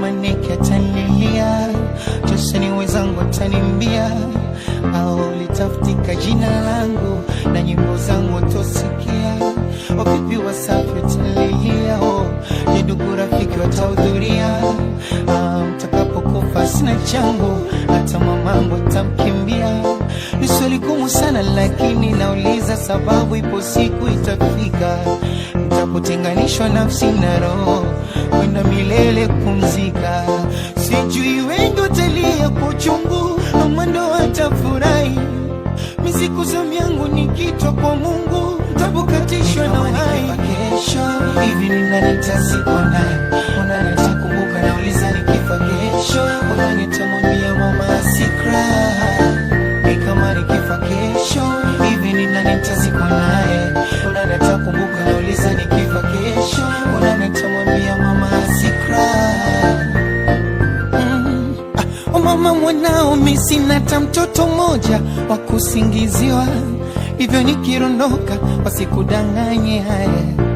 maneke atanilia, tuseni wezangu atanimbia, au litafutika jina langu na nyimbo zangu tosikia. Wapipi wasafi watalilia, ndugu rafiki watahudhuria, mtakapokufa sina changu, hata mamangu atamkimbia. Ni swali gumu sana lakini nauliza sababu ipo siku itafika, nitapotenganishwa nafsi na roho kwenda milele kupumzika. Sijui wengi watalia kwa uchungu ama ndo watafurahi, misiku zamu yangu nikitwa kwa Mungu tabukatishwa na uhai. Kesho hivi ni nani nitazikwa naye, unani nitakumbuka, nauliza nikifa kesho unani nitamwambia mama asikra. Kama nikifa kesho hivi ni nani nitazikwa naye, unani nitakumbuka, nauliza nikifa kesho unani nitamwambia mama asikra. Mama mwanao mimi sina hata mtoto mmoja wa kusingiziwa, hivyo nikirondoka wasikudanganye haya.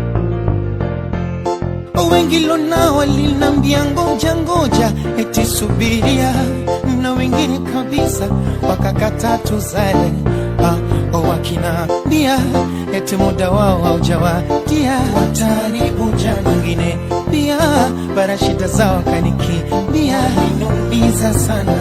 Wengi lonao walinambia ngoja ngoja eti subiria, na wengine kabisa wakakata tuzae. Wakinambia eti muda wao haujawadia, wataribu jana. Wengine pia bara shida zao kanikimbia, ninumiza sana.